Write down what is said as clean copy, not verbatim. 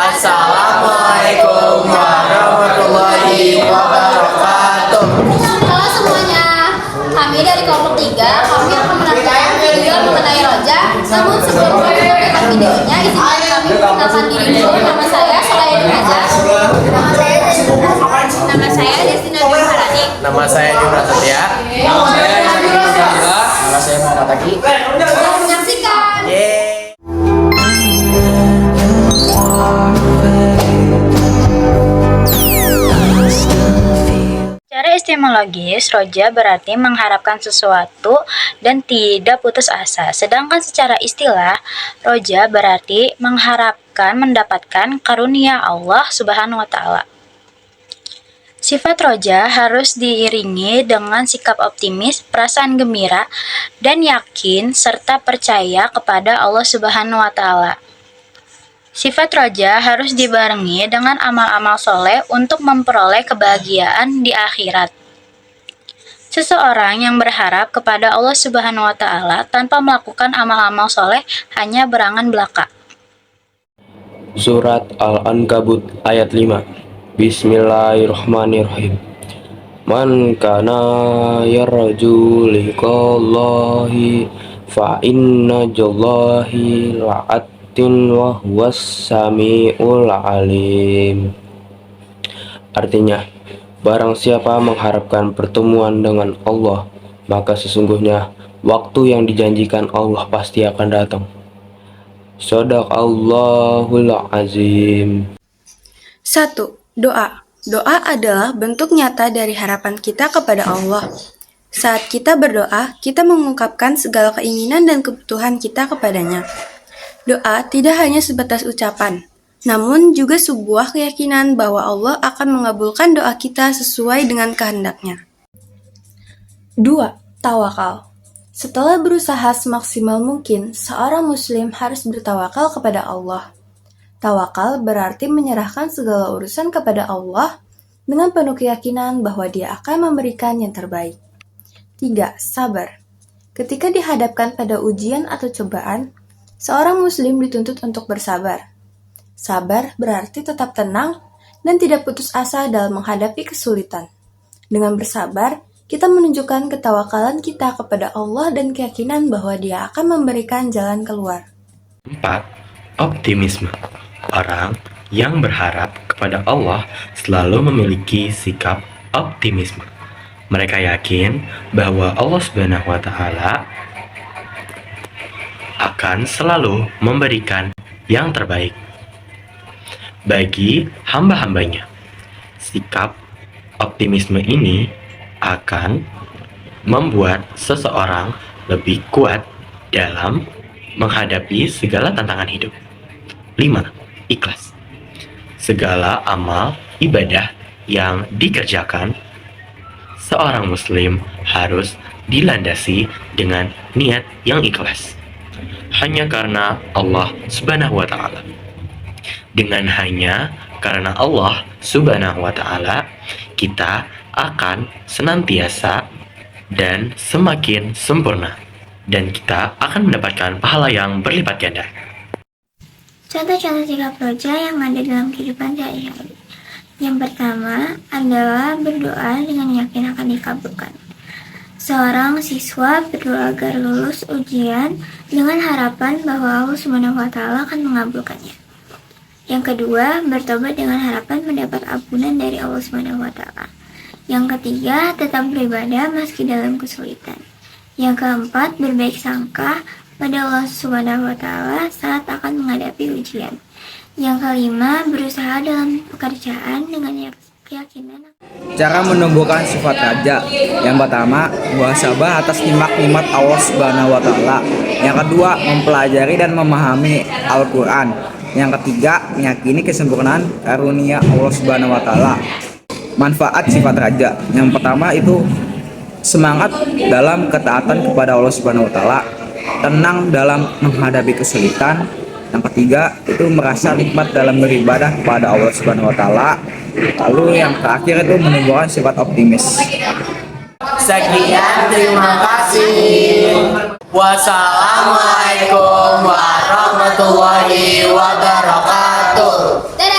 Assalamualaikum warahmatullahi wabarakatuh. Halo semuanya, kami dari kelompok 3, kami akan menonton video mengenai roja. Namun sebelum kami menonton videonya, izinkan kami perkenalkan diri dulu. Nama saya Solayani Hajar. Nama saya Destina Harani. Nama saya Jumra Setia. Nama saya Ismail Nurjadila. Nama saya Muhammad Taki. Selamat menyaksikan. Secara epistemologis, roja berarti mengharapkan sesuatu dan tidak putus asa. Sedangkan secara istilah, roja berarti mengharapkan mendapatkan karunia Allah Subhanahu wa Ta'ala. Sifat roja harus diiringi dengan sikap optimis, perasaan gembira, dan yakin serta percaya kepada Allah Subhanahu wa Ta'ala. Sifat roja harus dibarengi dengan amal-amal soleh untuk memperoleh kebahagiaan di akhirat. Seseorang yang berharap kepada Allah Subhanahu wa Ta'ala tanpa melakukan amal-amal soleh hanya berangan belaka. Surat Al-Ankabut ayat 5. Bismillahirrahmanirrahim. Man kana yarju liqallahi fa inna jallahi la'atin wa huwas sami'ul alim. Artinya, barang siapa mengharapkan pertemuan dengan Allah, maka sesungguhnya waktu yang dijanjikan Allah pasti akan datang. Shadaqallahul azim. 1. Doa. Doa adalah bentuk nyata dari harapan kita kepada Allah. Saat kita berdoa, kita mengungkapkan segala keinginan dan kebutuhan kita kepadanya. Doa tidak hanya sebatas ucapan, namun juga sebuah keyakinan bahwa Allah akan mengabulkan doa kita sesuai dengan kehendaknya. 2. Tawakal. Setelah berusaha semaksimal mungkin, seorang muslim harus bertawakal kepada Allah. Tawakal berarti menyerahkan segala urusan kepada Allah dengan penuh keyakinan bahwa Dia akan memberikan yang terbaik. 3. Sabar. Ketika dihadapkan pada ujian atau cobaan, seorang muslim dituntut untuk bersabar. Sabar berarti tetap tenang dan tidak putus asa dalam menghadapi kesulitan. Dengan bersabar, kita menunjukkan ketawakalan kita kepada Allah dan keyakinan bahwa Dia akan memberikan jalan keluar. 4. Optimisme. Orang yang berharap kepada Allah selalu memiliki sikap optimisme. Mereka yakin bahwa Allah Subhanahu wa Ta'ala akan selalu memberikan yang terbaik bagi hamba-hambanya. Sikap optimisme ini akan membuat seseorang lebih kuat dalam menghadapi segala tantangan hidup. 5. Ikhlas. Segala amal ibadah yang dikerjakan seorang muslim harus dilandasi dengan niat yang ikhlas, hanya karena Allah Subhanahu wa Ta'ala. Dengan hanya karena Allah Subhanahu wa Ta'ala, kita akan senantiasa dan semakin sempurna, dan kita akan mendapatkan pahala yang berlipat ganda. Contoh-contoh sikap roja yang ada dalam kehidupan sehari-hari. Yang pertama adalah berdoa dengan yakin akan dikabulkan. Seorang siswa berdoa agar lulus ujian dengan harapan bahwa Allah Subhanahu wa Ta'ala akan mengabulkannya. Yang kedua, bertobat dengan harapan mendapat ampunan dari Allah Subhanahu wa Ta'ala. Yang ketiga, tetap beribadah meski dalam kesulitan. Yang keempat, berbaik sangka pada Allah Subhanahu wa Ta'ala saat akan menghadapi ujian. Yang kelima, berusaha dalam pekerjaan dengan keyakinan. Cara menumbuhkan sifat raja. Yang pertama, muhasabah atas nikmat-nikmat Allah Subhanahu wa Ta'ala. Yang kedua, mempelajari dan memahami Al-Quran. Yang ketiga, meyakini kesempurnaan karunia Allah Subhanahu wa Ta'ala. Manfaat sifat raja. Yang pertama itu semangat dalam ketaatan kepada Allah Subhanahu wa Ta'ala, tenang dalam menghadapi kesulitan. Yang ketiga itu merasa nikmat dalam beribadah kepada Allah Subhanahu wa Ta'ala. Lalu yang terakhir itu menumbuhkan sifat optimis. Sekian, terima kasih. Wassalamualaikum warahmatullahi wabarakatuh. wabarakatuh. Dadah.